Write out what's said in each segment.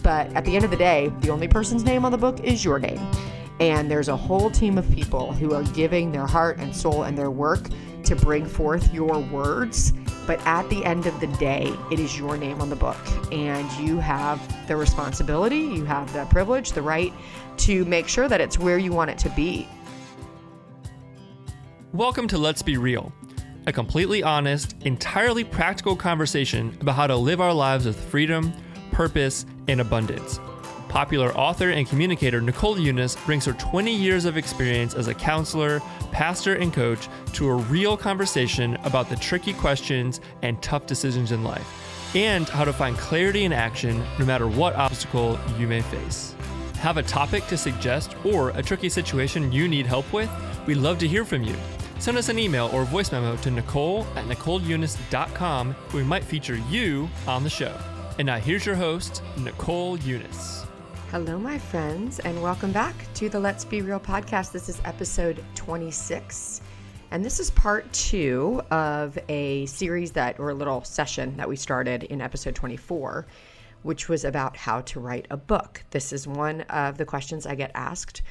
but at the end of the day, the only person's name on the book is your name. And there's a whole team of people who are giving their heart and soul and their work to bring forth your words. But at the end of the day, it is your name on the book. And you have the responsibility, you have the privilege, the right to make sure that it's where you want it to be. Welcome to Let's Be Real, a completely honest, entirely practical conversation about how to live our lives with freedom, purpose, and abundance. Popular author and communicator Nicole brings her 20 years of experience as a counselor, pastor, and coach to a real conversation about the tricky questions and tough decisions in life, and how to find clarity in action no matter what obstacle you may face. Have a topic to suggest or a tricky situation you need help with? We'd love to hear from you. Send us an email or voice memo to Nicole@NicoleEunice.com, where we might feature you on the show. And now here's your host, Nicole Eunice. Hello, my friends, and welcome back to the Let's Be Real podcast. This is episode 26, and this is part 2 of a series or a little session that we started in episode 24, which was about how to write a book. This is one of the questions I get asked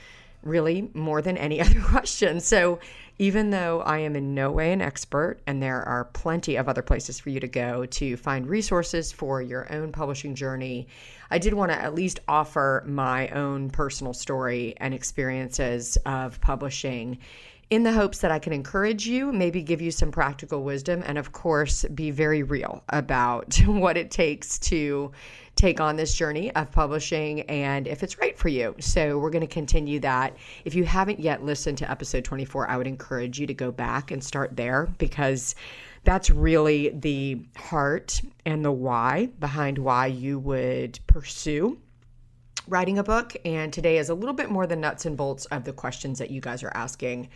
really more than any other question. So even though I am in no way an expert, and there are plenty of other places for you to go to find resources for your own publishing journey, I did want to at least offer my own personal story and experiences of publishing in the hopes that I can encourage you, maybe give you some practical wisdom, and of course, be very real about what it takes to take on this journey of publishing and if it's right for you. So we're going to continue that. If you haven't yet listened to episode 24, I would encourage you to go back and start there, because that's really the heart and the why behind why you would pursue writing a book. And today is a little bit more the nuts and bolts of the questions that you guys are asking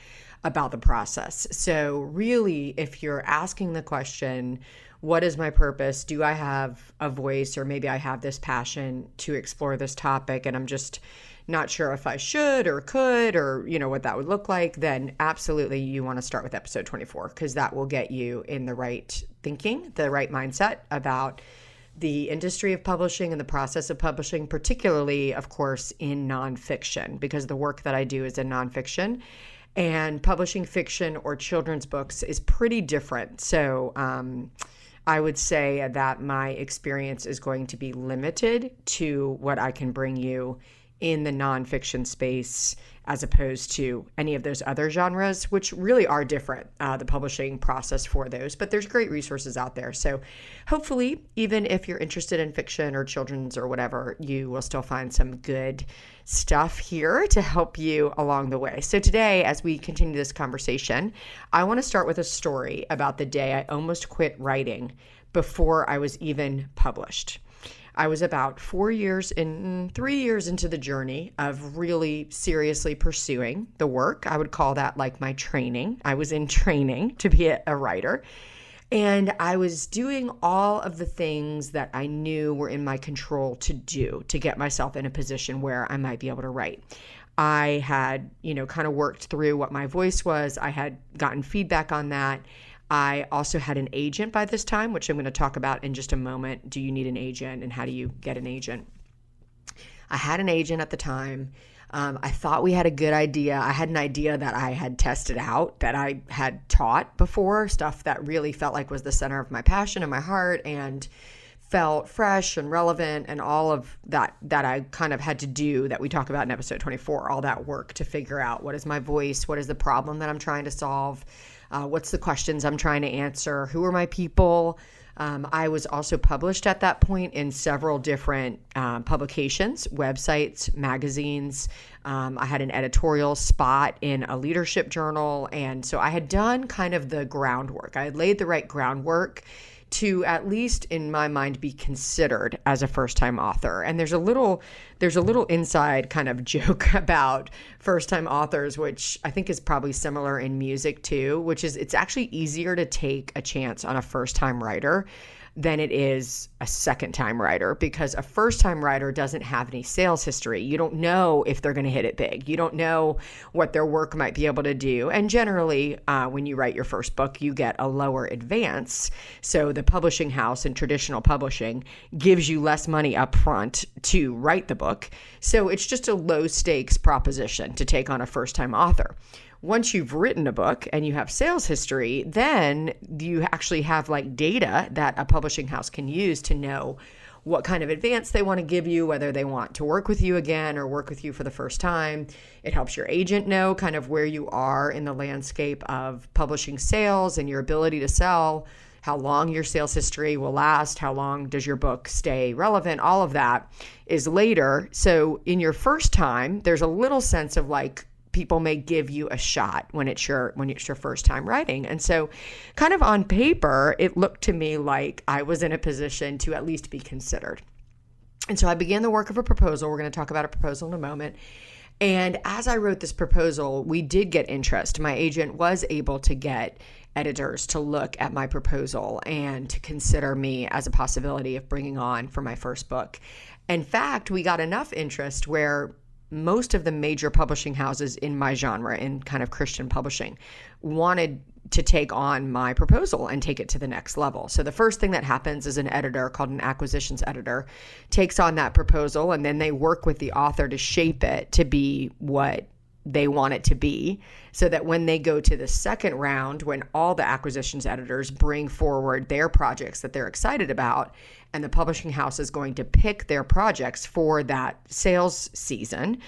about the process. So really, if you're asking the question, what is my purpose? Do I have a voice, or maybe I have this passion to explore this topic and I'm just not sure if I should or could, or what that would look like, then absolutely you want to start with episode 24, because that will get you in the right thinking, the right mindset about the industry of publishing and the process of publishing, particularly, of course, in nonfiction, because the work that I do is in nonfiction, and publishing fiction or children's books is pretty different. So I would say that my experience is going to be limited to what I can bring you in the nonfiction space, as opposed to any of those other genres, which really are different, the publishing process for those. But there's great resources out there. So hopefully, even if you're interested in fiction or children's or whatever, you will still find some good stuff here to help you along the way. So today, as we continue this conversation, I want to start with a story about the day I almost quit writing before I was even published. I was about 3 years into the journey of really seriously pursuing the work. I would call that like my training. I was in training to be a writer. And I was doing all of the things that I knew were in my control to do to get myself in a position where I might be able to write. I had, kind of worked through what my voice was. I had gotten feedback on that. I also had an agent by this time, which I'm going to talk about in just a moment. Do you need an agent, and how do you get an agent? I had an agent at the time. I thought we had a good idea. I had an idea that I had tested out, that I had taught before, stuff that really felt like was the center of my passion and my heart, and felt fresh and relevant, and all of that I kind of had to do, that we talk about in episode 24, all that work to figure out what is my voice, what is the problem that I'm trying to solve, what's the questions I'm trying to answer, who are my people. I was also published at that point in several different publications, websites, magazines. I had an editorial spot in a leadership journal. And so I had done kind of the groundwork. I had laid the right groundwork to, at least in my mind, be considered as a first-time author. And there's a little inside kind of joke about first-time authors, which I think is probably similar in music too, which is it's actually easier to take a chance on a first-time writer than it is a second-time writer, because a first-time writer doesn't have any sales history. You don't know if they're going to hit it big. You don't know what their work might be able to do. And generally, when you write your first book, you get a lower advance. So the publishing house in traditional publishing gives you less money up front to write the book. So it's just a low-stakes proposition to take on a first-time author. Once you've written a book and you have sales history, then you actually have like data that a publishing house can use to know what kind of advance they want to give you, whether they want to work with you again or work with you for the first time. It helps your agent know kind of where you are in the landscape of publishing sales and your ability to sell, how long your sales history will last, how long does your book stay relevant. All of that is later. So in your first time, there's a little sense of like, people may give you a shot when it's your first time writing. And so kind of on paper, it looked to me like I was in a position to at least be considered. And so I began the work of a proposal. We're going to talk about a proposal in a moment. And as I wrote this proposal, we did get interest. My agent was able to get editors to look at my proposal and to consider me as a possibility of bringing on for my first book. In fact, we got enough interest where most of the major publishing houses in my genre, in kind of Christian publishing, wanted to take on my proposal and take it to the next level. So the first thing that happens is an editor called an acquisitions editor takes on that proposal, and then they work with the author to shape it to be what they want it to be, so that when they go to the second round, when all the acquisitions editors bring forward their projects that they're excited about, and the publishing house is going to pick their projects for that sales season,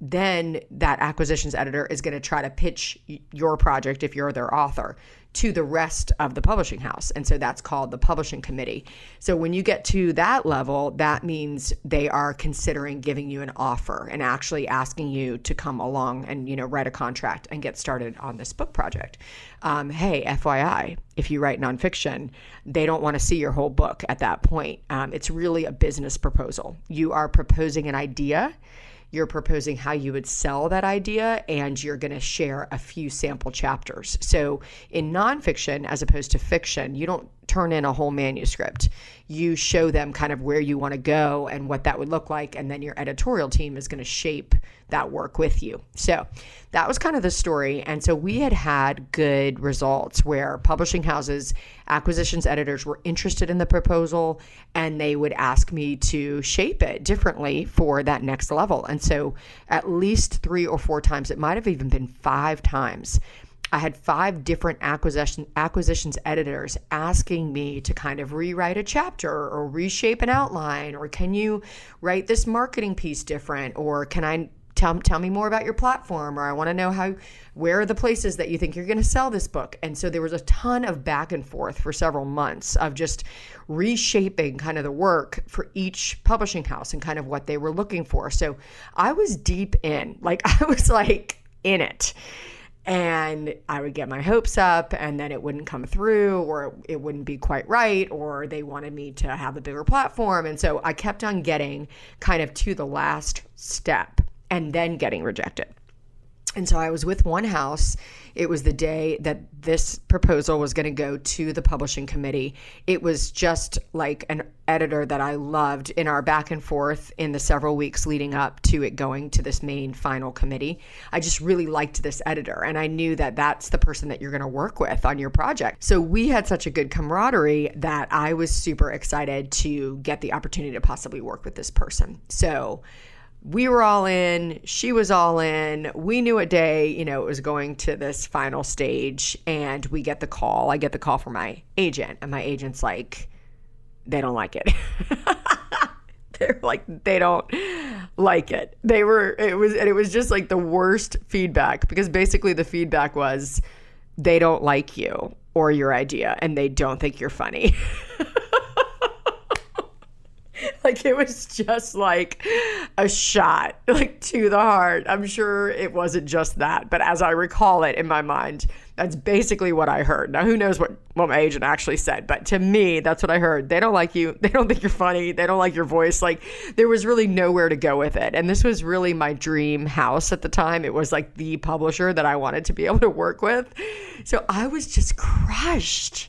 then that acquisitions editor is going to try to pitch your project, if you're their author, to the rest of the publishing house. And so that's called the publishing committee. So when you get to that level, that means they are considering giving you an offer and actually asking you to come along and, write a contract and get started on this book project. Hey, FYI, if you write nonfiction, they don't want to see your whole book at that point. It's really a business proposal. You are proposing an idea. You're proposing how you would sell that idea, and you're going to share a few sample chapters. So in nonfiction, as opposed to fiction, you don't turn in a whole manuscript. You show them kind of where you want to go and what that would look like, and then your editorial team is going to shape that work with you. So that was kind of the story. And so we had good results where publishing houses, acquisitions editors were interested in the proposal, and they would ask me to shape it differently for that next level. And so at least 3 or 4 times, it might have even been 5 times, I had 5 different acquisitions editors asking me to kind of rewrite a chapter or reshape an outline, or can you write this marketing piece different, or can I tell me more about your platform, or I want to know where are the places that you think you're going to sell this book. And so there was a ton of back and forth for several months of just reshaping kind of the work for each publishing house and kind of what they were looking for. So I was deep in, I was in it. And I would get my hopes up, and then it wouldn't come through, or it wouldn't be quite right, or they wanted me to have a bigger platform. And so I kept on getting kind of to the last step and then getting rejected. And so I was with one house. It was the day that this proposal was going to go to the publishing committee. It was just like an editor that I loved. In our back and forth in the several weeks leading up to it going to this main final committee, I just really liked this editor. And I knew that that's the person that you're going to work with on your project. So we had such a good camaraderie that I was super excited to get the opportunity to possibly work with this person. So we were all in, she was all in. We knew a day, it was going to this final stage, and we get the call. I get the call from my agent, and my agent's like, they don't like it. They're like, they don't like it. It was just like the worst feedback, because basically the feedback was they don't like you or your idea, and they don't think you're funny. It was just like a shot, to the heart. I'm sure it wasn't just that, but as I recall it in my mind, that's basically what I heard. Now, who knows what my agent actually said, but to me, that's what I heard. They don't like you. They don't think you're funny. They don't like your voice. There was really nowhere to go with it. And this was really my dream house at the time. It was the publisher that I wanted to be able to work with. So I was just crushed.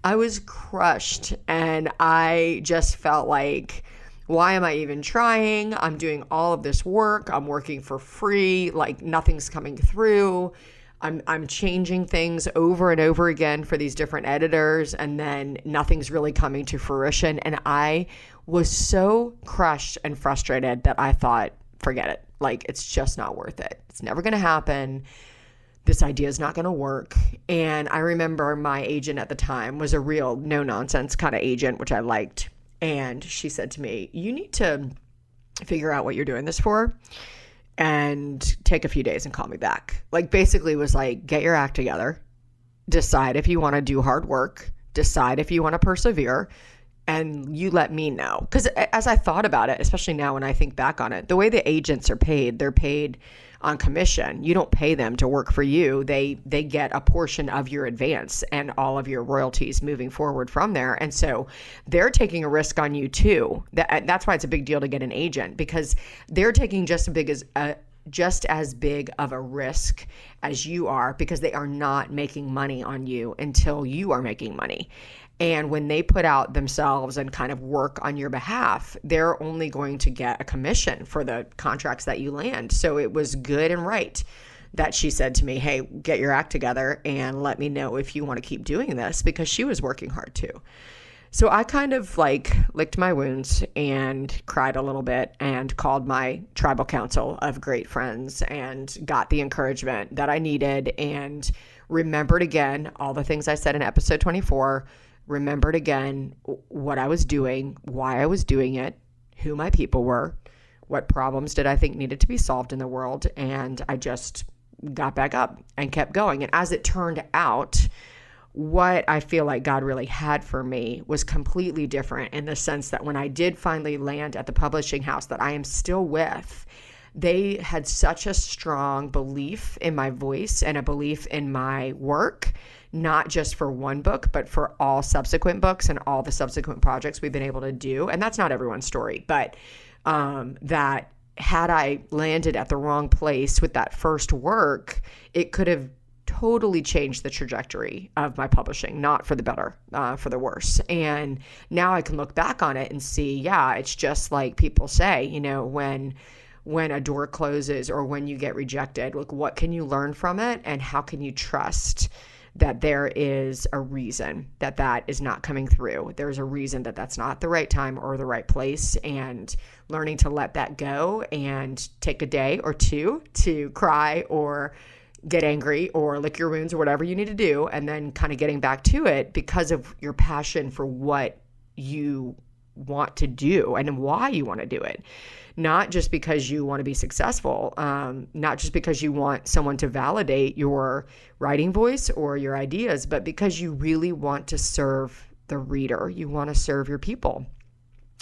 I was crushed, and I just felt like, why am I even trying? I'm doing all of this work. I'm working for free. Like, nothing's coming through. I'm changing things over and over again for these different editors, and then nothing's really coming to fruition. And I was so crushed and frustrated that I thought, forget it. Like, it's just not worth it. It's never going to happen. This idea is not going to work. And I remember my agent at the time was a real no-nonsense kind of agent, which I liked. And she said to me, you need to figure out what you're doing this for and take a few days and call me back. Like, basically was like, get your act together, decide if you want to do hard work, decide if you want to persevere, and you let me know. Because as I thought about it, especially now when I think back on it, the way the agents are paid, they're paid on commission. You don't pay them to work for you. They get a portion of your advance and all of your royalties moving forward from there. And so they're taking a risk on you too. That's why it's a big deal to get an agent, because they're taking just as big of a risk as you are, because they are not making money on you until you are making money. And when they put out themselves and kind of work on your behalf, they're only going to get a commission for the contracts that you land. So it was good and right that she said to me, hey, get your act together and let me know if you want to keep doing this, because she was working hard too. So I kind of like licked my wounds and cried a little bit and called my tribal council of great friends and got the encouragement that I needed, and remembered again all the things I said in episode 24, remembered again what I was doing, why I was doing it, who my people were, what problems did I think needed to be solved in the world, and I just got back up and kept going. And as it turned out, what I feel like God really had for me was completely different, in the sense that when I did finally land at the publishing house that I am still with, they had such a strong belief in my voice and a belief in my work, not just for one book, but for all subsequent books and all the subsequent projects we've been able to do. And that's not everyone's story, but that had I landed at the wrong place with that first work, it could have totally changed the trajectory of my publishing, not for the better, for the worse. And now I can look back on it and see, yeah, it's just like people say, you know, when a door closes or when you get rejected, like, what can you learn from it, and how can you trust that there is a reason that is not coming through. There's a reason that that's not the right time or the right place, and learning to let that go and take a day or two to cry or get angry or lick your wounds or whatever you need to do, and then kind of getting back to it because of your passion for what you want to do and why you want to do it. Not just because you want to be successful, not just because you want someone to validate your writing voice or your ideas, but because you really want to serve the reader. You want to serve your people.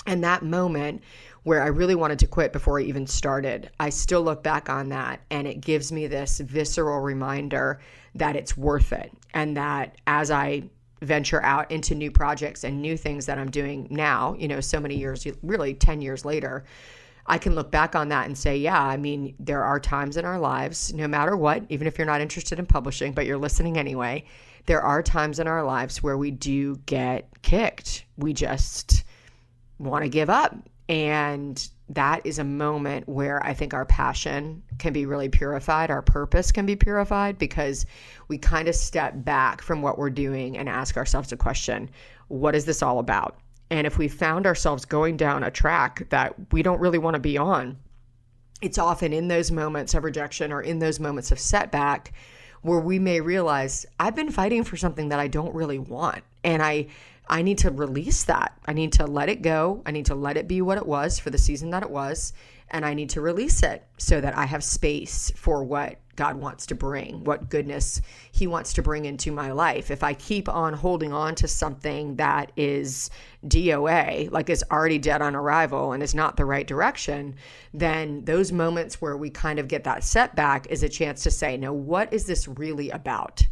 And that moment where I really wanted to quit before I even started, I still look back on that, and it gives me this visceral reminder that it's worth it. And that as I venture out into new projects and new things that I'm doing now, you know, so many years, really 10 years later, I can look back on that and say, yeah, I mean, there are times in our lives, no matter what, even if you're not interested in publishing, but you're listening anyway, there are times in our lives where we do get kicked. We just want to give up. And that is a moment where I think our passion can be really purified. Our purpose can be purified, because we kind of step back from what we're doing and ask ourselves a question: what is this all about? And if we found ourselves going down a track that we don't really want to be on, it's often in those moments of rejection or in those moments of setback where we may realize, I've been fighting for something that I don't really want. And I need to release that. I need to let it go. I need to let it be what it was for the season that it was. And I need to release it so that I have space for what God wants to bring, what goodness he wants to bring into my life. If I keep on holding on to something that is DOA, like is already dead on arrival and is not the right direction, then those moments where we kind of get that setback is a chance to say, no, what is this really about?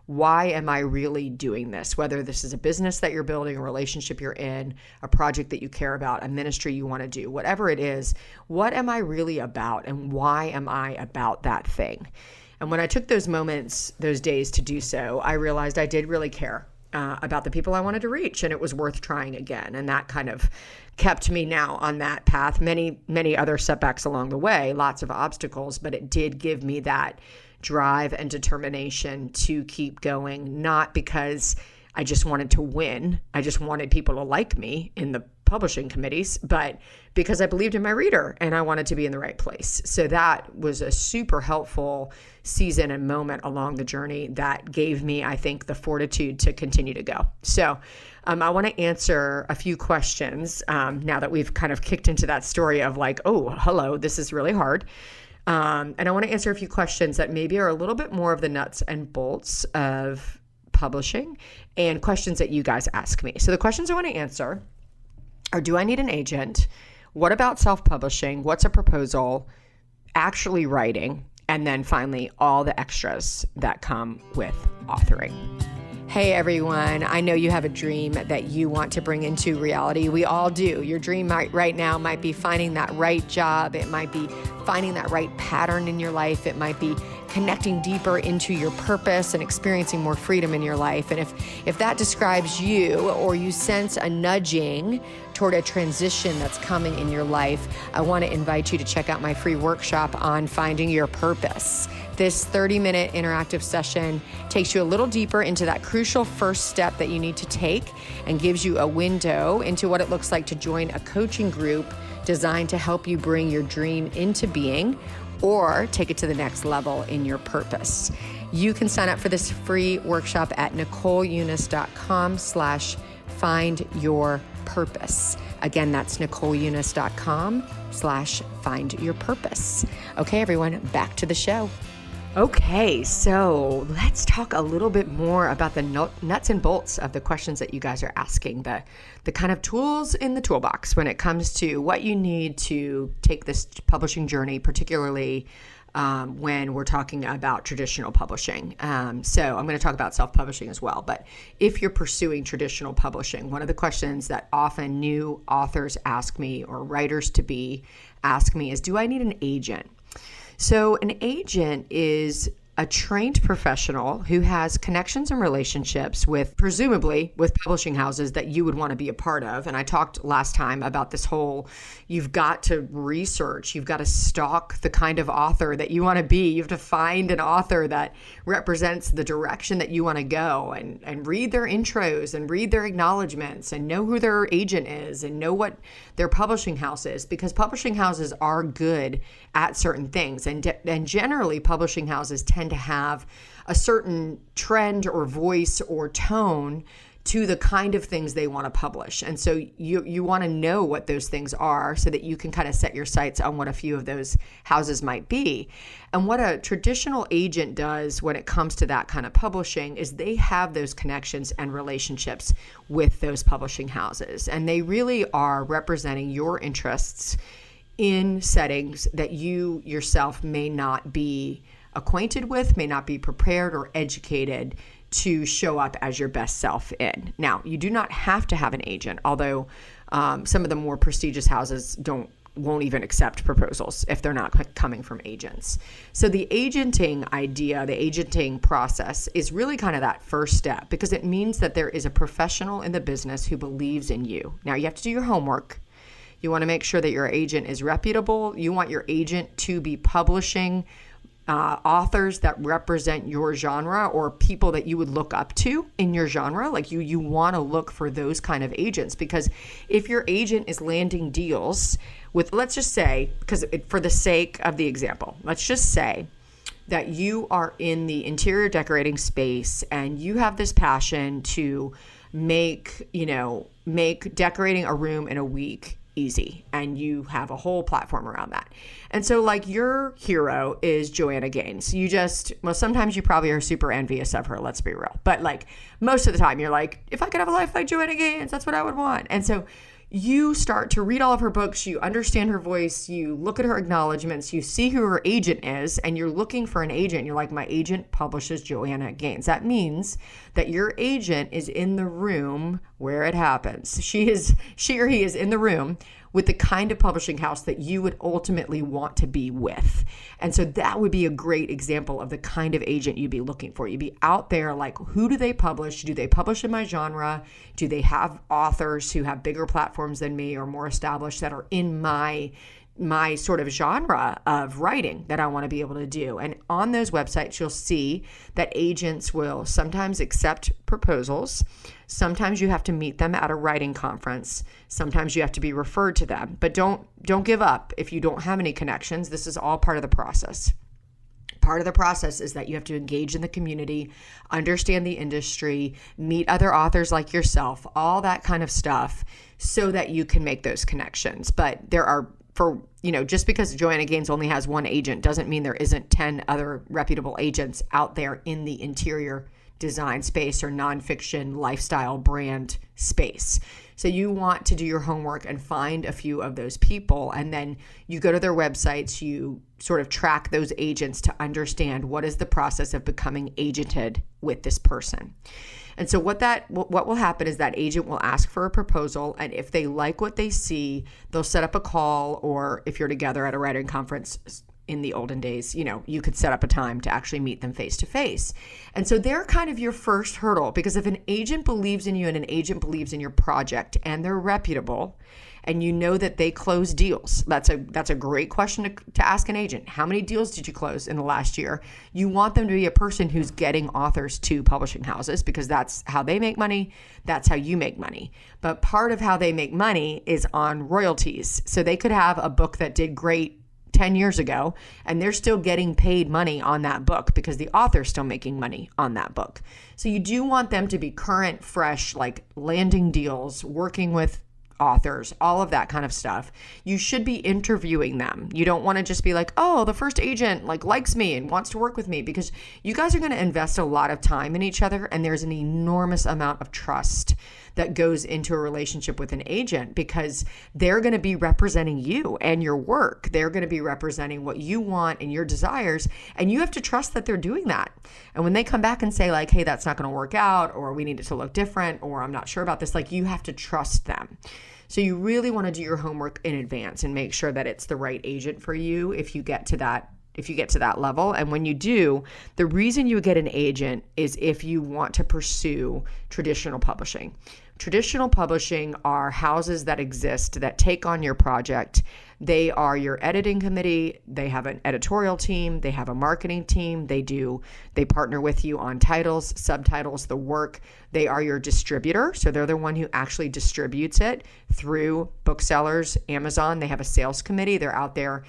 Why am I really doing this? Whether this is a business that you're building, a relationship you're in, a project that you care about, a ministry you want to do, whatever it is, what am I really about, and why am I about that thing? And when I took those moments, those days to do so, I realized I did really care. about the people I wanted to reach, and it was worth trying again. And that kind of kept me now on that path. Many, many other setbacks along the way, lots of obstacles, but it did give me that drive and determination to keep going, not because I just wanted to win. I just wanted people to like me in the publishing committees, but because I believed in my reader and I wanted to be in the right place. So that was a super helpful season and moment along the journey that gave me, I think, the fortitude to continue to go. So I want to answer a few questions now that we've kind of kicked into that story of like, oh, hello, this is really hard. And I want to answer a few questions that maybe are a little bit more of the nuts and bolts of publishing and questions that you guys ask me. So the questions I want to answer are, do I need an agent? What about self-publishing? What's a proposal? Actually writing? And then finally, all the extras that come with authoring. Hey everyone, I know you have a dream that you want to bring into reality. We all do. Your dream right now might be finding that right job. It might be finding that right pattern in your life. It might be connecting deeper into your purpose and experiencing more freedom in your life. And if that describes you, or you sense a nudging toward a transition that's coming in your life, I want to invite you to check out my free workshop on finding your purpose. This 30-minute interactive session takes you a little deeper into that crucial first step that you need to take and gives you a window into what it looks like to join a coaching group designed to help you bring your dream into being or take it to the next level in your purpose. You can sign up for this free workshop at NicoleEunice.com/findyourpurpose. Again, that's NicoleEunice.com/findyourpurpose. Okay, everyone, back to the show. Okay, so let's talk a little bit more about the nuts and bolts of the questions that you guys are asking, the kind of tools in the toolbox when it comes to what you need to take this publishing journey, particularly when we're talking about traditional publishing. So I'm going to talk about self-publishing as well. But if you're pursuing traditional publishing, one of the questions that often new authors ask me, or writers to be ask me, is, do I need an agent? So an agent is a trained professional who has connections and relationships with, presumably, with publishing houses that you would want to be a part of. And I talked last time about this whole, you've got to research, you've got to stalk the kind of author that you want to be. You have to find an author that represents the direction that you want to go, and read their intros and read their acknowledgments and know who their agent is and know what their publishing house is, because publishing houses are good at certain things. And generally, publishing houses tend to have a certain trend or voice or tone to the kind of things they want to publish. And so you want to know what those things are so that you can kind of set your sights on what a few of those houses might be. And what a traditional agent does when it comes to that kind of publishing is they have those connections and relationships with those publishing houses. And they really are representing your interests in settings that you yourself may not be acquainted with, may not be prepared or educated to show up as your best self in. Now, you do not have to have an agent, although some of the more prestigious houses won't even accept proposals if they're not coming from agents. So the agenting idea, the agenting process is really kind of that first step, because it means that there is a professional in the business who believes in you. Now, you have to do your homework. You want to make sure that your agent is reputable. You want your agent to be publishing authors that represent your genre, or people that you would look up to in your genre. Like you want to look for those kind of agents, because if your agent is landing deals with, let's just say, for the sake of the example, let's just say that you are in the interior decorating space and you have this passion to make decorating a room in a week easy, and you have a whole platform around that. And so like your hero is Joanna Gaines. Sometimes you probably are super envious of her, let's be real. But like most of the time you're like, if I could have a life like Joanna Gaines, that's what I would want. And so you start to read all of her books, you understand her voice, you look at her acknowledgments, you see who her agent is, and you're looking for an agent. You're like, my agent publishes Joanna Gaines. That means that your agent is in the room where it happens. She or he is in the room with the kind of publishing house that you would ultimately want to be with. And so that would be a great example of the kind of agent you'd be looking for. You'd be out there like, who do they publish? Do they publish in my genre? Do they have authors who have bigger platforms than me or more established that are in my sort of genre of writing that I want to be able to do? And on those websites, you'll see that agents will sometimes accept proposals. Sometimes you have to meet them at a writing conference. Sometimes you have to be referred to them. But don't give up if you don't have any connections. This is all part of the process. Part of the process is that you have to engage in the community, understand the industry, meet other authors like yourself, all that kind of stuff, so that you can make those connections. But there are, just because Joanna Gaines only has one agent doesn't mean there isn't 10 other reputable agents out there in the interior design space or nonfiction lifestyle brand space. So you want to do your homework and find a few of those people, and then you go to their websites, you sort of track those agents to understand what is the process of becoming agented with this person. And so what will happen is that agent will ask for a proposal, and if they like what they see, they'll set up a call, or if you're together at a writing conference in the olden days, you could set up a time to actually meet them face to face. And so they're kind of your first hurdle, because if an agent believes in you and an agent believes in your project and they're reputable and you know that they close deals, that's a great question to ask an agent. How many deals did you close in the last year? You want them to be a person who's getting authors to publishing houses, because that's how they make money. That's how you make money. But part of how they make money is on royalties. So they could have a book that did great 10 years ago, and they're still getting paid money on that book because the author's still making money on that book. So you do want them to be current, fresh, like landing deals, working with authors, all of that kind of stuff. You should be interviewing them. You don't want to just be like, oh, the first agent likes me and wants to work with me, because you guys are going to invest a lot of time in each other, and there's an enormous amount of trust that goes into a relationship with an agent, because they're going to be representing you and your work. They're going to be representing what you want and your desires, and you have to trust that they're doing that. And when they come back and say hey, that's not going to work out, or we need it to look different, or I'm not sure about this, you have to trust them. So you really want to do your homework in advance and make sure that it's the right agent for you if you get to that level. And when you do, the reason you get an agent is if you want to pursue traditional publishing. Traditional publishing are houses that exist that take on your project. They are your editing committee. They have an editorial team. They have a marketing team. They partner with you on titles, subtitles, the work. They are your distributor. So they're the one who actually distributes it through booksellers, Amazon. They have a sales committee. They're out there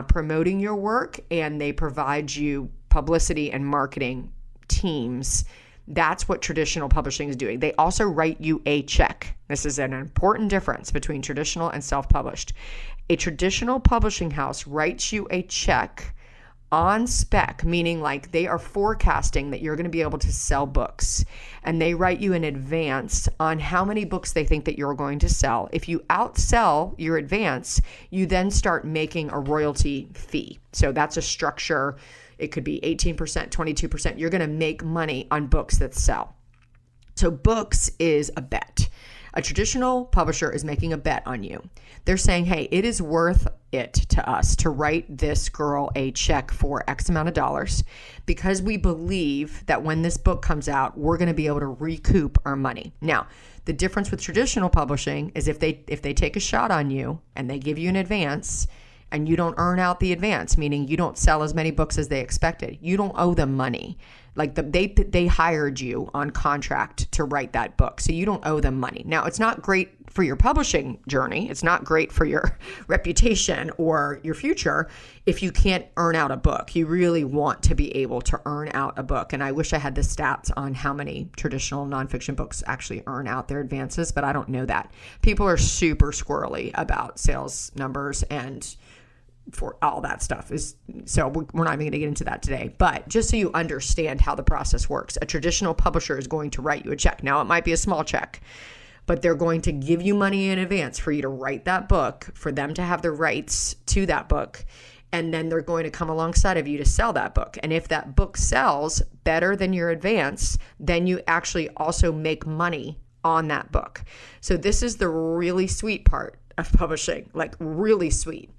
promoting your work, and they provide you publicity and marketing teams. That's what traditional publishing is doing. They also write you a check. This is an important difference between traditional and self-published. A traditional publishing house writes you a check on spec, meaning they are forecasting that you're going to be able to sell books, and they write you in advance on how many books they think that you're going to sell. If you outsell your advance, you then start making a royalty fee. So that's a structure. It could be 18%, 22%. You're going to make money on books that sell. So books is a bet. A traditional publisher is making a bet on you. They're saying, hey, it is worth it to us to write this girl a check for X amount of dollars, because we believe that when this book comes out, we're going to be able to recoup our money. Now, the difference with traditional publishing is if they take a shot on you and they give you an advance, and you don't earn out the advance, meaning you don't sell as many books as they expected, you don't owe them money. They hired you on contract to write that book, so you don't owe them money. Now, it's not great for your publishing journey. It's not great for your reputation or your future if you can't earn out a book. You really want to be able to earn out a book. And I wish I had the stats on how many traditional nonfiction books actually earn out their advances, but I don't know that. People are super squirrely about sales numbers and for all that stuff so we're not even going to get into that today. But just so you understand how the process works, a traditional publisher is going to write you a check. Now, it might be a small check, but they're going to give you money in advance for you to write that book, for them to have the rights to that book, and then they're going to come alongside of you to sell that book. And if that book sells better than your advance, then you actually also make money on that book. So this is the really sweet part of publishing, like really sweet,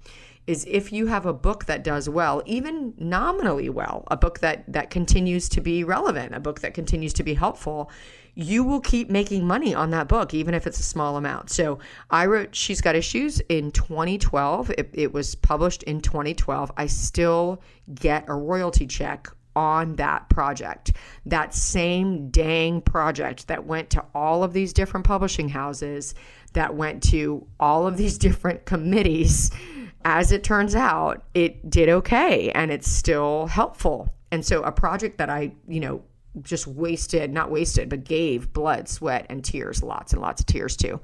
is if you have a book that does well, even nominally well, a book that continues to be relevant, a book that continues to be helpful, you will keep making money on that book, even if it's a small amount. So I wrote She's Got Issues in 2012. It was published in 2012. I still get a royalty check on that project. That same dang project that went to all of these different publishing houses, that went to all of these different committees, as it turns out, it did okay and it's still helpful. And so a project that I, just not wasted, but gave blood, sweat, and tears, lots and lots of tears to,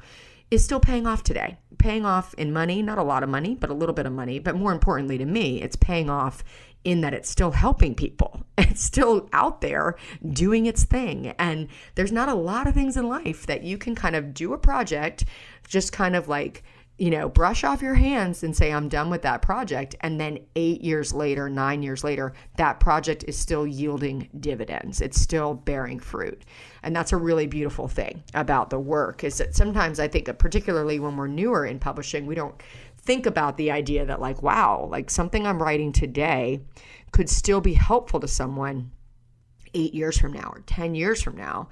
is still paying off today. Paying off in money, not a lot of money, but a little bit of money. But more importantly to me, it's paying off in that it's still helping people. It's still out there doing its thing. And there's not a lot of things in life that you can kind of do a project, just kind of like, brush off your hands and say, I'm done with that project. And then 8 years later, 9 years later, that project is still yielding dividends. It's still bearing fruit. And that's a really beautiful thing about the work, is that sometimes I think, particularly when we're newer in publishing, we don't think about the idea that like, wow, like something I'm writing today could still be helpful to someone 8 years from now or 10 years from now.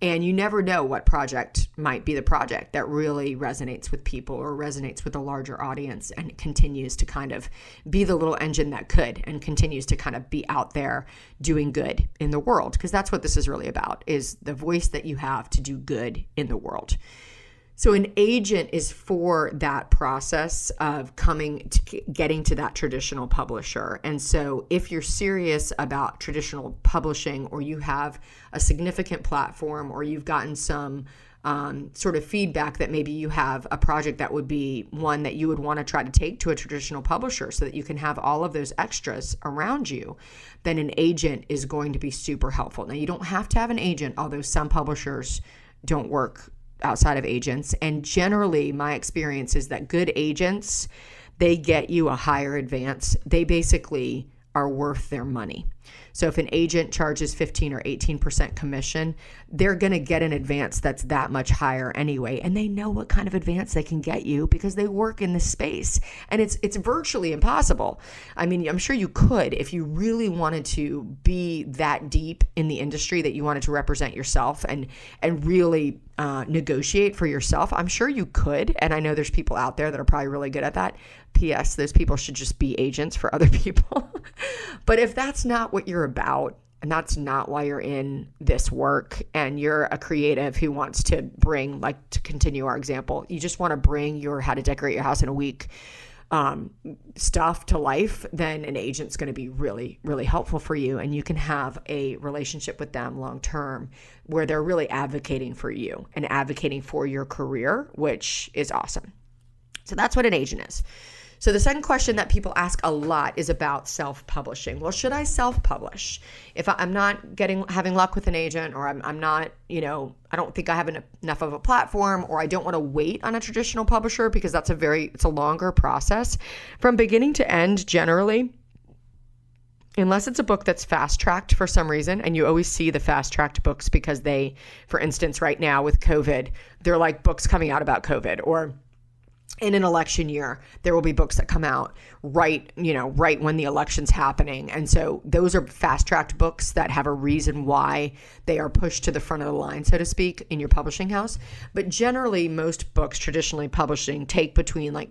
And you never know what project might be the project that really resonates with people or resonates with a larger audience and continues to kind of be the little engine that could and continues to kind of be out there doing good in the world. Because that's what this is really about, is the voice that you have to do good in the world. So an agent is for that process of getting to that traditional publisher. And so if you're serious about traditional publishing, or you have a significant platform, or you've gotten some sort of feedback that maybe you have a project that would be one that you would want to try to take to a traditional publisher so that you can have all of those extras around you, then an agent is going to be super helpful. Now, you don't have to have an agent, although some publishers don't work outside of agents. And generally, my experience is that good agents, they get you a higher advance. They basically are worth their money. So if an agent charges 15 or 18% commission, they're going to get an advance that's that much higher anyway. And they know what kind of advance they can get you because they work in this space. And it's virtually impossible. I mean, I'm sure you could, if you really wanted to be that deep in the industry, that you wanted to represent yourself and really negotiate for yourself. I'm sure you could. And I know there's people out there that are probably really good at that. P.S. Those people should just be agents for other people. But if that's not what you're about, and that's not why you're in this work, and you're a creative who wants to bring, like, to continue our example, you just want to bring your how to decorate your house in a week stuff to life, then an agent's going to be really, really helpful for you. And you can have a relationship with them long term where they're really advocating for you and advocating for your career, which is awesome. So that's what an agent is. So the second question that people ask a lot is about self-publishing. Well, should I self-publish? If I'm not having luck with an agent, or I'm not, I don't think I have enough of a platform, or I don't want to wait on a traditional publisher, because it's a longer process from beginning to end generally. Unless it's a book that's fast-tracked for some reason, and you always see the fast-tracked books because they, for instance, right now with COVID, they're like books coming out about COVID, or in an election year, there will be books that come out right when the election's happening. And so those are fast-tracked books that have a reason why they are pushed to the front of the line, so to speak, in your publishing house. But generally, most books traditionally publishing take between like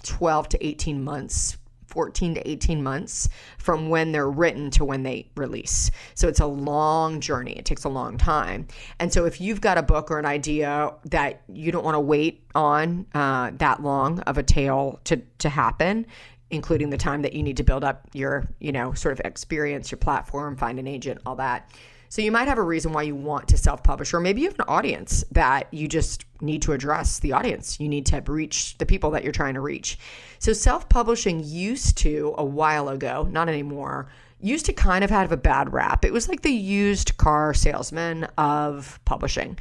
12 to 18 months, 14 to 18 months from when they're written to when they release. So it's a long journey. It takes a long time. And so if you've got a book or an idea that you don't want to wait on that long of a tale to happen, including the time that you need to build up your, sort of experience, your platform, find an agent, all that. So you might have a reason why you want to self-publish, or maybe you have an audience that you just need to address the audience. You need to reach the people that you're trying to reach. So self-publishing used to, a while ago, not anymore, used to kind of have a bad rap. It was like the used car salesman of publishing.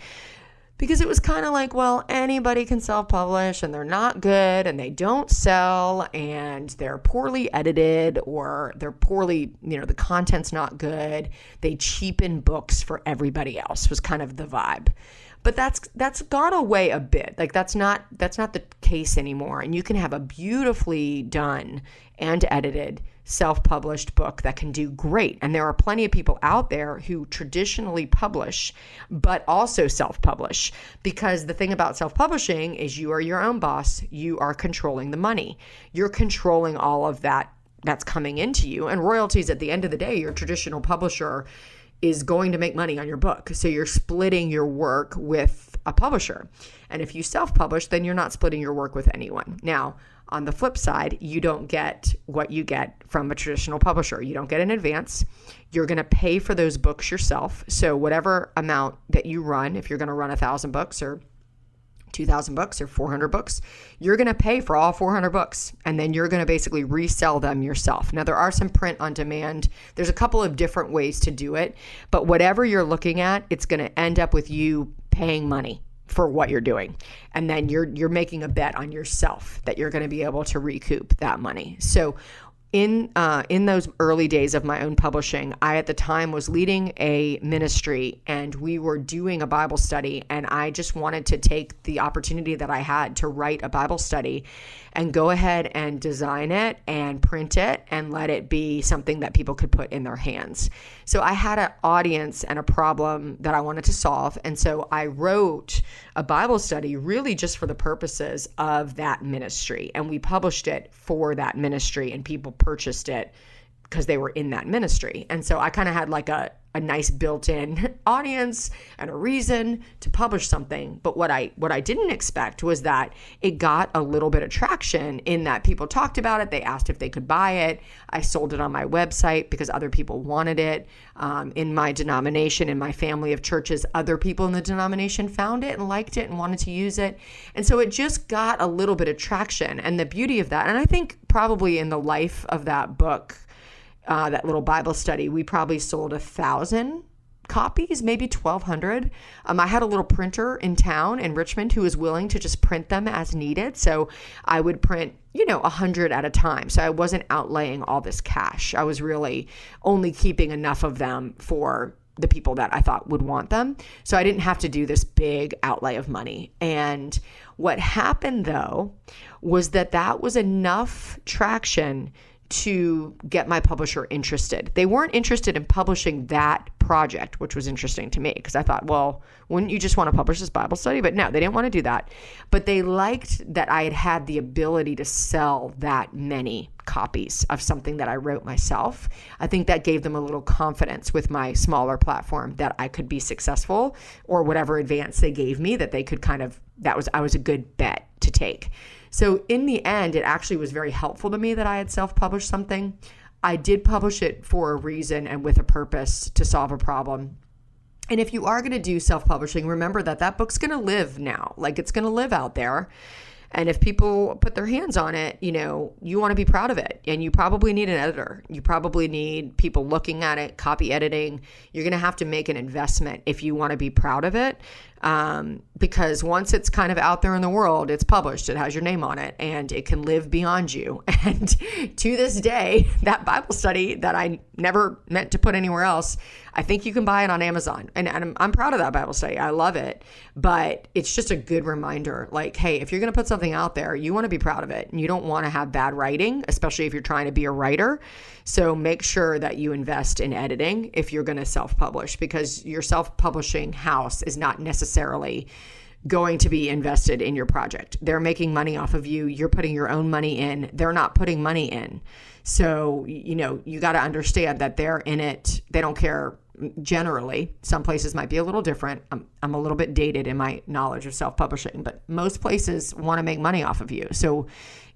Because it was kind of like, well, anybody can self-publish, and they're not good, and they don't sell, and they're poorly edited, or they're poorly, the content's not good. They cheapen books for everybody else, was kind of the vibe. But that's gone away a bit. Like that's not the case anymore. And you can have a beautifully done and edited self-published book that can do great. And there are plenty of people out there who traditionally publish, but also self-publish, because the thing about self-publishing is you are your own boss. You are controlling the money. You're controlling all of that's coming into you. And royalties, at the end of the day, your traditional publisher is going to make money on your book. So you're splitting your work with a publisher. And if you self-publish, then you're not splitting your work with anyone. Now, on the flip side, you don't get what you get from a traditional publisher. You don't get an advance. You're going to pay for those books yourself. So whatever amount that you run, if you're going to run 1,000 books or 2,000 books or 400 books, you're going to pay for all 400 books, and then you're going to basically resell them yourself. Now, there are some print on demand. There's a couple of different ways to do it, but whatever you're looking at, it's going to end up with you paying money for what you're doing. And then you're making a bet on yourself that you're going to be able to recoup that money. So in those early days of my own publishing, I at the time was leading a ministry, and we were doing a Bible study, and I just wanted to take the opportunity that I had to write a Bible study and go ahead and design it and print it and let it be something that people could put in their hands. So I had an audience and a problem that I wanted to solve, and so I wrote a Bible study really just for the purposes of that ministry, and we published it for that ministry, and people purchased it because they were in that ministry. And so I kind of had like a nice built-in audience and a reason to publish something. But what I didn't expect was that it got a little bit of traction in that people talked about it. They asked if they could buy it. I sold it on my website because other people wanted it. In my denomination, in my family of churches, other people in the denomination found it and liked it and wanted to use it. And so it just got a little bit of traction. And the beauty of that, and I think probably in the life of that book, that little Bible study, we probably sold 1,000 copies, maybe 1,200. I had a little printer in town in Richmond who was willing to just print them as needed. So I would print, 100 at a time. So I wasn't outlaying all this cash. I was really only keeping enough of them for the people that I thought would want them. So I didn't have to do this big outlay of money. And what happened though was that was enough traction to get my publisher interested. They weren't interested in publishing that project, which was interesting to me because I thought, well, wouldn't you just want to publish this Bible study? But no, they didn't want to do that. But they liked that I had the ability to sell that many copies of something that I wrote myself. I think that gave them a little confidence with my smaller platform that I could be successful, or whatever advance they gave me that they could I was a good bet to take. So in the end, it actually was very helpful to me that I had self-published something. I did publish it for a reason and with a purpose to solve a problem. And if you are going to do self-publishing, remember that book's going to live now. Like, it's going to live out there. And if people put their hands on it, you want to be proud of it. And you probably need an editor. You probably need people looking at it, copy editing. You're going to have to make an investment if you want to be proud of it. Because once it's kind of out there in the world, it's published, it has your name on it, and it can live beyond you. And to this day, that Bible study that I never meant to put anywhere else, I think you can buy it on Amazon. And I'm proud of that Bible study. I love it. But it's just a good reminder, like, hey, if you're going to put something out there, you want to be proud of it. And you don't want to have bad writing, especially if you're trying to be a writer. So make sure that you invest in editing if you're going to self-publish, because your self-publishing house is not necessarily going to be invested in your project. They're making money off of you. You're putting your own money in. They're not putting money in. So, you got to understand that they're in it. They don't care. Generally, some places might be a little different. I'm a little bit dated in my knowledge of self-publishing, but most places want to make money off of you. So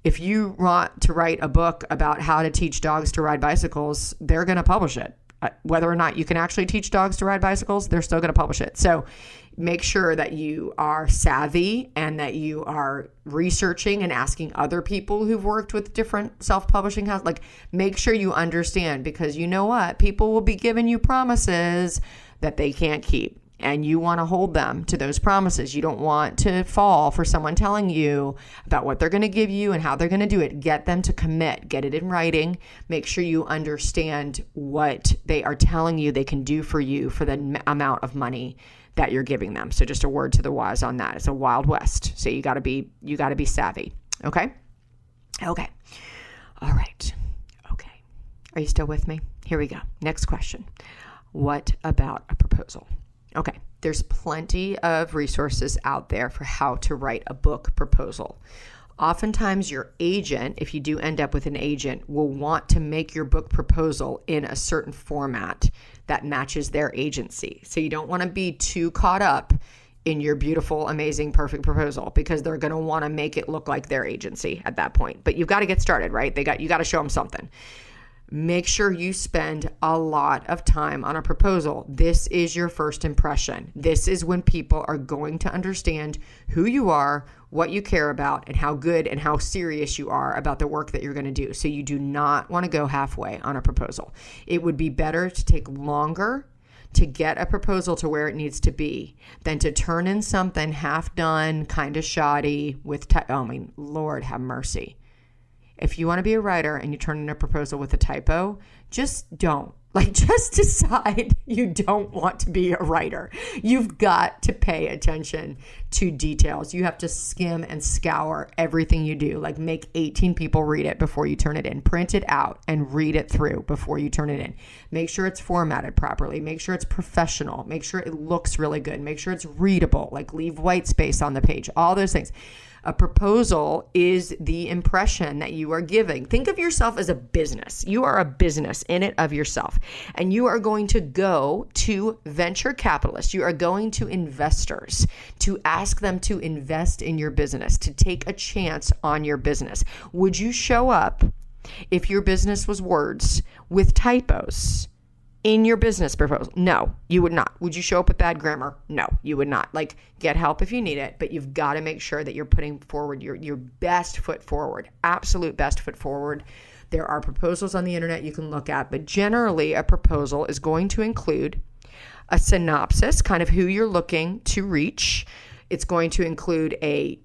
if you want to write a book about how to teach dogs to ride bicycles, they're going to publish it. Whether or not you can actually teach dogs to ride bicycles, they're still going to publish it. So make sure that you are savvy and that you are researching and asking other people who've worked with different self-publishing houses. Like, make sure you understand, because you know what? People will be giving you promises that they can't keep. And you want to hold them to those promises. You don't want to fall for someone telling you about what they're going to give you and how they're going to do it. Get them to commit. Get it in writing. Make sure you understand what they are telling you they can do for you for the amount of money that you're giving them. So just a word to the wise on that. It's a wild west. So you got to be savvy. Okay. All right. Okay. Are you still with me? Here we go. Next question. What about a proposal? Okay. There's plenty of resources out there for how to write a book proposal. Oftentimes your agent, if you do end up with an agent, will want to make your book proposal in a certain format that matches their agency. So you don't want to be too caught up in your beautiful, amazing, perfect proposal, because they're going to want to make it look like their agency at that point. But you've got to get started, right? You got to show them something. Make sure you spend a lot of time on a proposal. This is your first impression. This is when people are going to understand who you are, what you care about, and how good and how serious you are about the work that you're going to do. So you do not want to go halfway on a proposal. It would be better to take longer to get a proposal to where it needs to be than to turn in something half done, kind of shoddy with, Lord have mercy. If you want to be a writer and you turn in a proposal with a typo, just don't. Just decide you don't want to be a writer. You've got to pay attention to details. You have to skim and scour everything you do. Make 18 people read it before you turn it in. Print it out and read it through before you turn it in. Make sure it's formatted properly. Make sure it's professional. Make sure it looks really good. Make sure it's readable. Leave white space on the page. All those things. A proposal is the impression that you are giving. Think of yourself as a business. You are a business in it of yourself, and you are going to go to venture capitalists. You are going to investors to ask them to invest in your business, to take a chance on your business. Would you show up if your business was words with typos in your business proposal? No, you would not. Would you show up with bad grammar? No, you would not. Get help if you need it, but you've got to make sure that you're putting forward your best foot forward, absolute best foot forward. There are proposals on the internet you can look at, but generally a proposal is going to include a synopsis, kind of who you're looking to reach. It's going to include a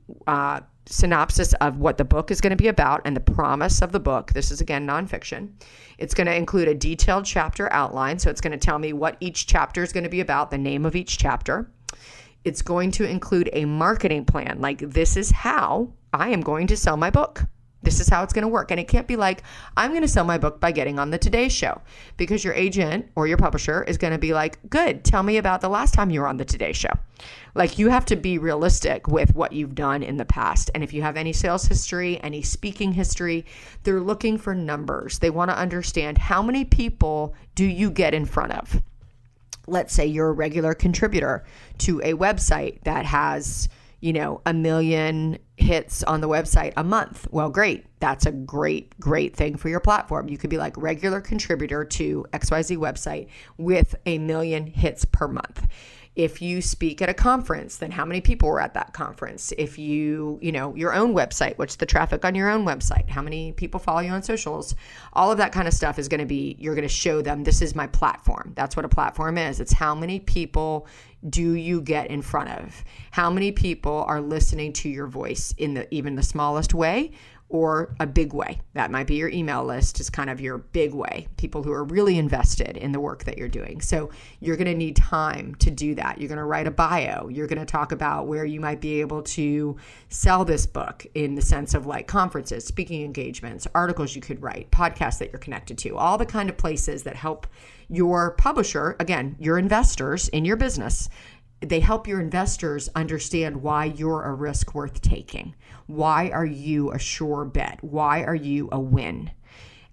synopsis of what the book is going to be about and the promise of the book. This is, again, nonfiction. It's going to include a detailed chapter outline. So it's going to tell me what each chapter is going to be about, the name of each chapter. It's going to include a marketing plan. This is how I am going to sell my book. This is how it's going to work. And it can't be I'm going to sell my book by getting on the Today Show, because your agent or your publisher is going to be good, tell me about the last time you were on the Today Show. You have to be realistic with what you've done in the past. And if you have any sales history, any speaking history, they're looking for numbers. They want to understand, how many people do you get in front of? Let's say you're a regular contributor to a website that has 1 million hits on the website a month. Well, great. That's a great thing for your platform. You could be regular contributor to XYZ website with 1 million hits per month. If you speak at a conference, then how many people were at that conference? If you your own website, what's the traffic on your own website? How many people follow you on socials? All of that kind of stuff is going to be, you're going to show them, this is my platform. That's what a platform is. It's how many people do you get in front of? How many people are listening to your voice in even the smallest way or a big way? That might be your email list, is kind of your big way. People who are really invested in the work that you're doing. So you're going to need time to do that. You're going to write a bio. You're going to talk about where you might be able to sell this book in the sense of conferences, speaking engagements, articles you could write, podcasts that you're connected to, all the kind of places that help your publisher, again, your investors in your business. They help your investors understand why you're a risk worth taking. Why are you a sure bet? Why are you a win?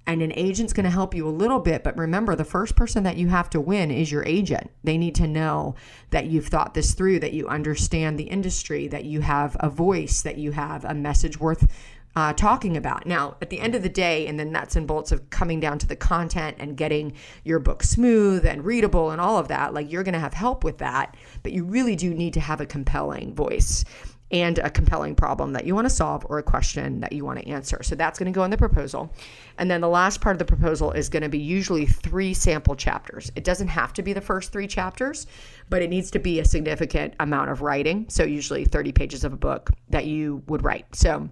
And an agent's going to help you a little bit, but remember, the first person that you have to win is your agent. They need to know that you've thought this through, that you understand the industry, that you have a voice, that you have a message worth talking about. Now, at the end of the day, and the nuts and bolts of coming down to the content and getting your book smooth and readable and all of that, you're going to have help with that, but you really do need to have a compelling voice and a compelling problem that you want to solve or a question that you want to answer. So that's going to go in the proposal. And then the last part of the proposal is going to be usually 3 sample chapters. It doesn't have to be the first 3 chapters, but it needs to be a significant amount of writing. So usually 30 pages of a book that you would write. So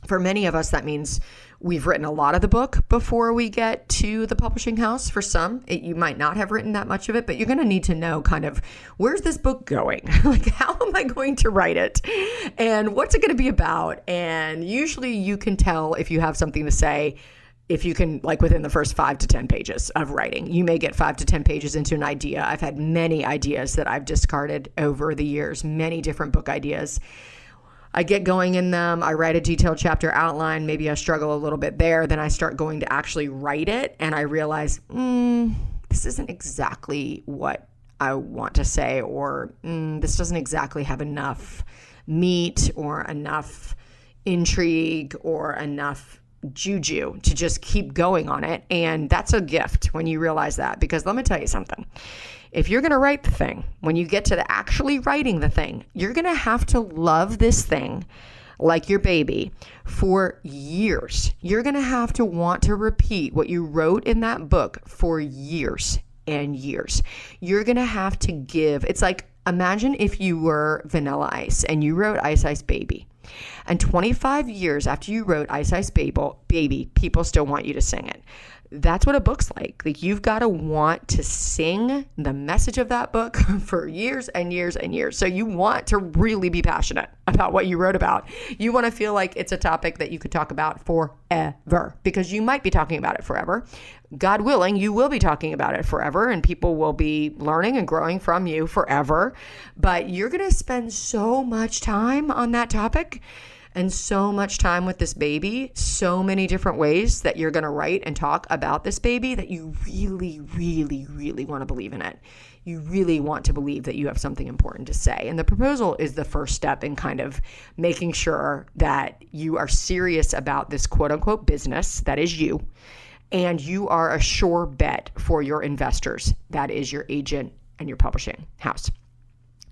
for many of us, that means We've written a lot of the book before we get to the publishing house. For some, you might not have written that much of it, but you're going to need to know kind of where's this book going? Like, how am I going to write it? And what's it going to be about? And usually you can tell if you have something to say if you can, like within the first 5 to 10 pages of writing. You may get 5 to 10 pages into an idea. I've had many ideas that I've discarded over the years, many different book ideas. I get going in them. I write a detailed chapter outline. Maybe I struggle a little bit there. Then I start going to actually write it. And I realize, this isn't exactly what I want to say, or this doesn't exactly have enough meat or enough intrigue or enough juju to just keep going on it. And that's a gift when you realize that, because let me tell you something. If you're going to write the thing, when you get to the actually writing the thing, you're going to have to love this thing like your baby for years. You're going to have to want to repeat what you wrote in that book for years and years. You're going to have to give. It's like, imagine if you were Vanilla Ice and you wrote Ice Ice Baby. And 25 years after you wrote Ice Ice Baby, people still want you to sing it. That's what a book's like. Like, you've got to want to sing the message of that book for years and years and years. So you want to really be passionate about what you wrote about. You want to feel like it's a topic that you could talk about forever, because you might be talking about it forever. God willing, you will be talking about it forever, and people will be learning and growing from you forever. But you're going to spend so much time on that topic and so much time with this baby, so many different ways that you're going to write and talk about this baby, that you really, really, really want to believe in it. You really want to believe that you have something important to say. And the proposal is the first step in kind of making sure that you are serious about this quote unquote business that is you, and you are a sure bet for your investors. That is your agent and your publishing house.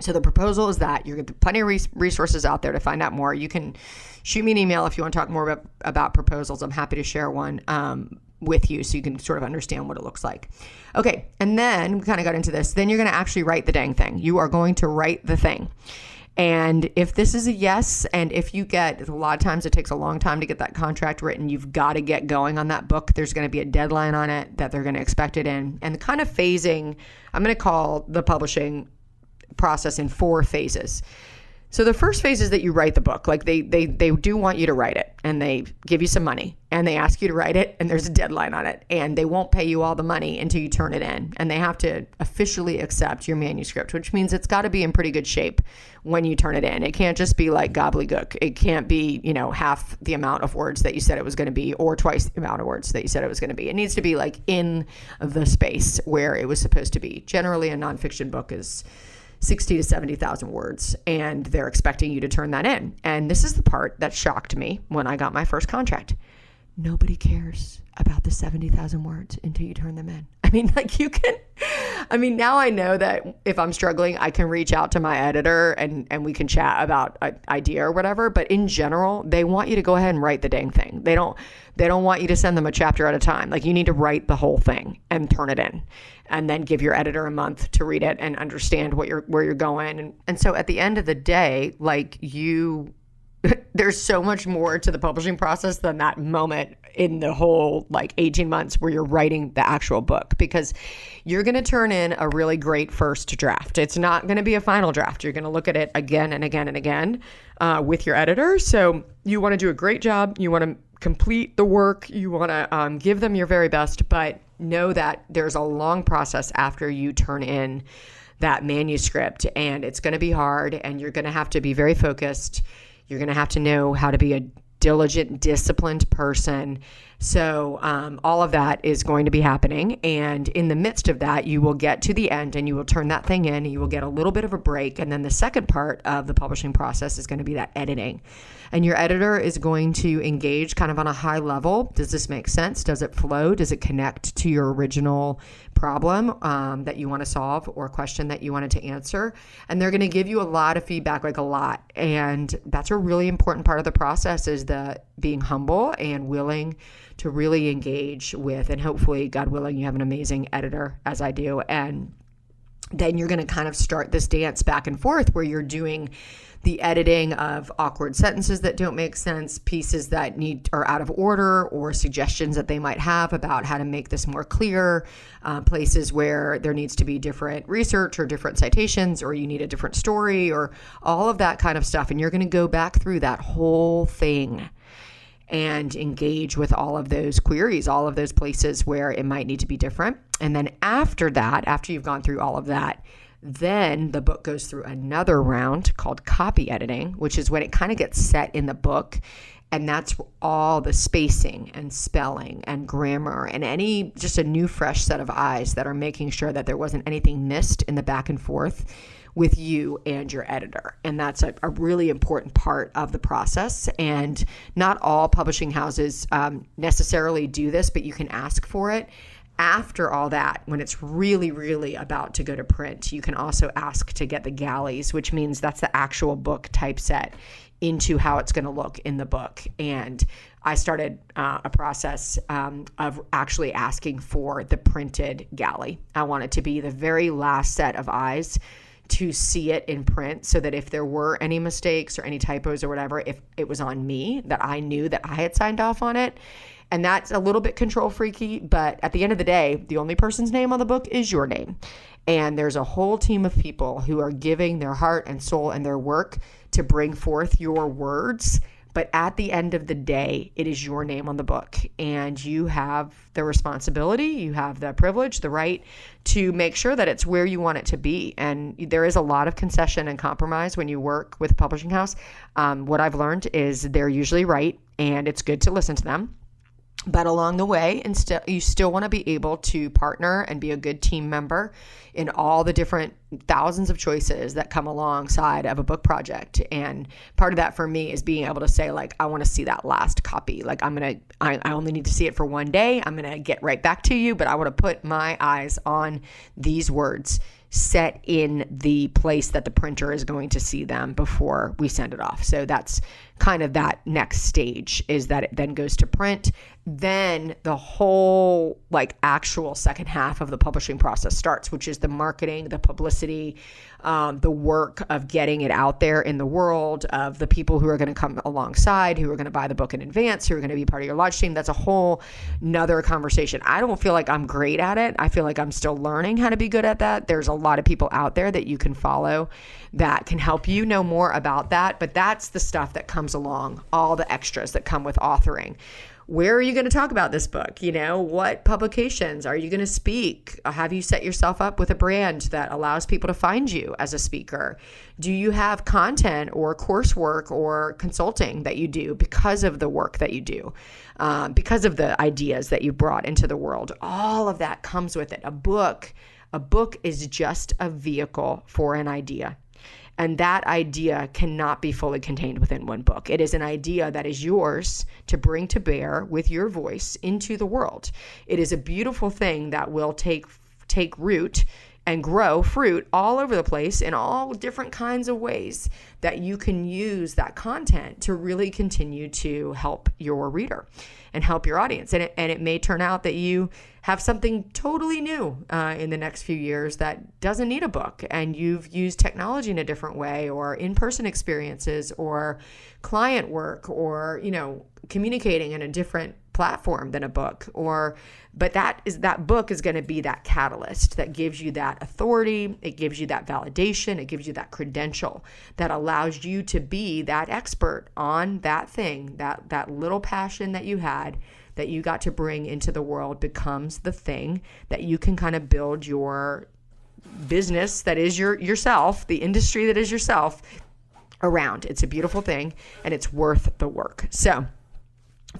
So the proposal is that you're going to get plenty of resources out there to find out more. You can shoot me an email if you want to talk more about proposals. I'm happy to share one with you so you can sort of understand what it looks like. Okay, and then we kind of got into this. Then you're going to actually write the dang thing. You are going to write the thing. And if this is a yes, and if you get, a lot of times it takes a long time to get that contract written, you've got to get going on that book. There's going to be a deadline on it that they're going to expect it in. And the kind of phasing, I'm going to call the publishing process in 4 phases. So the first phase is that you write the book. Like they do want you to write it, and they give you some money, and they ask you to write it, and there's a deadline on it, and they won't pay you all the money until you turn it in, and they have to officially accept your manuscript, which means it's got to be in pretty good shape when you turn it in. It can't just be like gobbledygook. It can't be, half the amount of words that you said it was going to be, or twice the amount of words that you said it was going to be. It needs to be like in the space where it was supposed to be. Generally, a nonfiction book is 60 to 70,000 words, and they're expecting you to turn that in. And this is the part that shocked me when I got my first contract. Nobody cares about the 70,000 words until you turn them in. Now I know that if I'm struggling, I can reach out to my editor and we can chat about an idea or whatever. But in general, they want you to go ahead and write the dang thing. They don't want you to send them a chapter at a time. Like, you need to write the whole thing and turn it in, and then give your editor a month to read it and understand where you're going. And so at the end of the day, there's so much more to the publishing process than that moment in the whole 18 months where you're writing the actual book, because you're going to turn in a really great first draft. It's not going to be a final draft. You're going to look at it again and again and again with your editor. So you want to do a great job. You want to complete the work. You want to give them your very best, but know that there's a long process after you turn in that manuscript, and it's going to be hard, and you're going to have to be very focused. You're going to have to know how to be a diligent, disciplined person. So all of that is going to be happening. And in the midst of that, you will get to the end and you will turn that thing in, and you will get a little bit of a break. And then the second part of the publishing process is going to be that editing. And your editor is going to engage kind of on a high level. Does this make sense? Does it flow? Does it connect to your original problem that you want to solve, or question that you wanted to answer? And they're going to give you a lot of feedback, like a lot. And that's a really important part of the process, is the being humble and willing to really engage with, and hopefully, God willing, you have an amazing editor, as I do. And then you're going to kind of start this dance back and forth where you're doing the editing of awkward sentences that don't make sense, pieces that are out of order, or suggestions that they might have about how to make this more clear, places where there needs to be different research or different citations, or you need a different story, or all of that kind of stuff. And you're going to go back through that whole thing and engage with all of those queries, all of those places where it might need to be different. And then after that, after you've gone through all of that, then the book goes through another round called copy editing, which is when it kind of gets set in the book. And that's all the spacing and spelling and grammar and just a new fresh set of eyes that are making sure that there wasn't anything missed in the back and forth with you and your editor. And that's a really important part of the process. And not all publishing houses necessarily do this, but you can ask for it. After all that, when it's really, really about to go to print, you can also ask to get the galleys, which means that's the actual book typeset into how it's going to look in the book. And I started a process of actually asking for the printed galley. I want it to be the very last set of eyes to see it in print, so that if there were any mistakes or any typos or whatever, if it was on me, that I knew that I had signed off on it. And that's a little bit control freaky, but at the end of the day, the only person's name on the book is your name. And there's a whole team of people who are giving their heart and soul and their work to bring forth your words. But at the end of the day, it is your name on the book. And you have the responsibility, you have the privilege, the right to make sure that it's where you want it to be. And there is a lot of concession and compromise when you work with a publishing house. What I've learned is they're usually right, and it's good to listen to them. But along the way, you still want to be able to partner and be a good team member in all the different thousands of choices that come alongside of a book project. And part of that for me is being able to say, like, I want to see that last copy. Like, I only need to see it for one day. I'm going to get right back to you, but I want to put my eyes on these words set in the place that the printer is going to see them before we send it off. So that's kind of that next stage, is that it then goes to print. Then the whole actual second half of the publishing process starts, which is the marketing, the publicity, the work of getting it out there in the world, of the people who are going to come alongside, who are going to buy the book in advance, who are going to be part of your launch team. That's a whole nother conversation. I don't feel like I'm great at it. I feel like I'm still learning how to be good at that. There's a lot of people out there that you can follow that can help you know more about that. But that's the stuff that comes along, all the extras that come with authoring. Where are you going to talk about this book? What publications are you going to speak? Have you set yourself up with a brand that allows people to find you as a speaker? Do you have content or coursework or consulting that you do because of the work that you do, because of the ideas that you brought into the world? All of that comes with it. A book is just a vehicle for an idea. And that idea cannot be fully contained within one book. It is an idea that is yours to bring to bear with your voice into the world. It is a beautiful thing that will take root and grow fruit all over the place in all different kinds of ways that you can use that content to really continue to help your reader and help your audience. And it may turn out that you have something totally new in the next few years that doesn't need a book, and you've used technology in a different way, or in-person experiences, or client work, or communicating in a different platform than a book. But that book is going to be that catalyst that gives you that authority. It gives you that validation. It gives you that credential that allows you to be that expert on that thing, that little passion that you had, that you got to bring into the world, becomes the thing that you can kind of build your business that is yourself, the industry that is yourself, around. It's a beautiful thing, and it's worth the work. So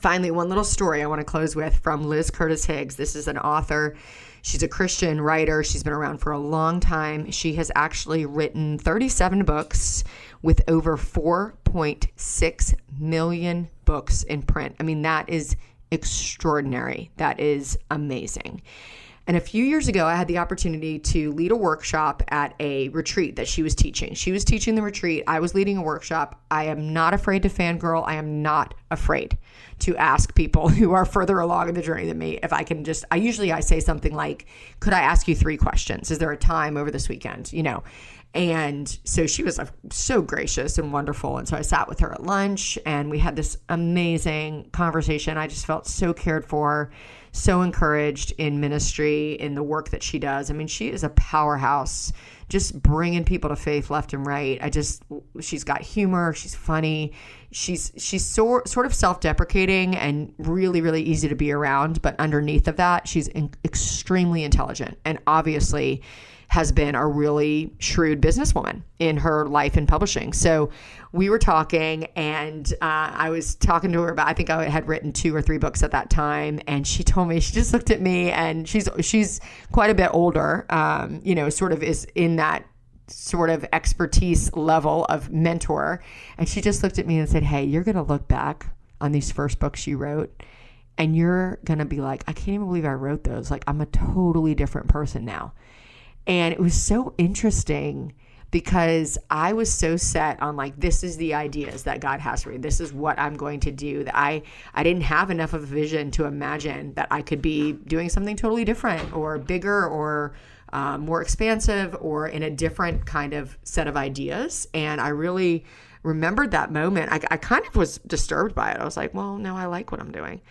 finally, one little story I want to close with from Liz Curtis Higgs. This is an author. She's a Christian writer. She's been around for a long time. She has actually written 37 books with over 4.6 million books in print. I mean, that is extraordinary. That is amazing. And a few years ago, I had the opportunity to lead a workshop at a retreat that she was teaching. She was teaching the retreat. I was leading a workshop. I am not afraid to fangirl. I am not afraid to ask people who are further along in the journey than me if I can just, I say something like, could I ask you 3 questions? Is there a time over this weekend? And so she was so gracious and wonderful. And so I sat with her at lunch and we had this amazing conversation. I just felt so cared for, so encouraged in ministry, in the work that she does. I mean, she is a powerhouse, just bringing people to faith left and right. She's got humor. She's funny. She's sort of self-deprecating and really, really easy to be around. But underneath of that, she's extremely intelligent and obviously has been a really shrewd businesswoman in her life in publishing. So we were talking and I was talking to her about, I think I had written 2 or 3 books at that time. And she told me, she just looked at me, and she's quite a bit older, sort of is in that sort of expertise level of mentor. And she just looked at me and said, hey, you're going to look back on these first books you wrote and you're going to be like, I can't even believe I wrote those. Like, I'm a totally different person now. And it was so interesting because I was so set on like, this is the ideas that God has for me. This is what I'm going to do. That I didn't have enough of a vision to imagine that I could be doing something totally different or bigger or more expansive or in a different kind of set of ideas. And I really remembered that moment. I kind of was disturbed by it. I was like, well, no, I like what I'm doing.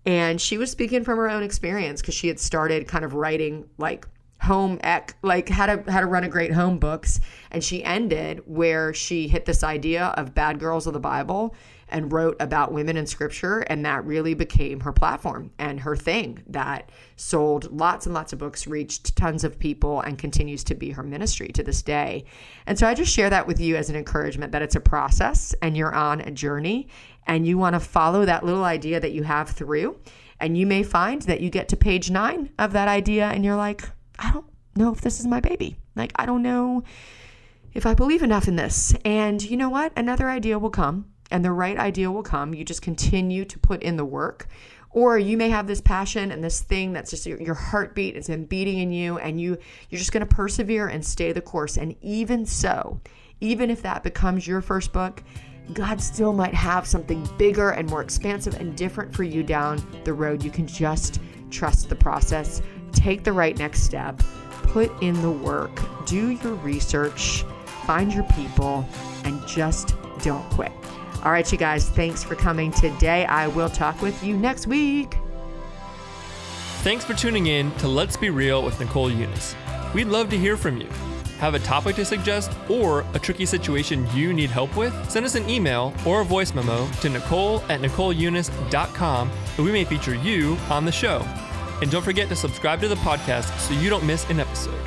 And she was speaking from her own experience because she had started kind of writing like home ec, like how to run a great home books. And she ended where she hit this idea of bad girls of the Bible and wrote about women in scripture. And that really became her platform and her thing that sold lots and lots of books, reached tons of people, and continues to be her ministry to this day. And so I just share that with you as an encouragement that it's a process and you're on a journey and you want to follow that little idea that you have through. And you may find that you get to page 9 of that idea and you're like, I don't know if this is my baby. Like, I don't know if I believe enough in this. And you know what? Another idea will come and the right idea will come. You just continue to put in the work. Or you may have this passion and this thing that's just your heartbeat. It's been beating in you and you're just going to persevere and stay the course. And even so, even if that becomes your first book, God still might have something bigger and more expansive and different for you down the road. You can just trust the process. Take the right next step, put in the work, do your research, find your people, and just don't quit. All right, you guys, thanks for coming today. I will talk with you next week. Thanks for tuning in to Let's Be Real with Nicole Eunice. We'd love to hear from you. Have a topic to suggest or a tricky situation you need help with? Send us an email or a voice memo to nicole@nicoleeunice.com and we may feature you on the show. And don't forget to subscribe to the podcast so you don't miss an episode.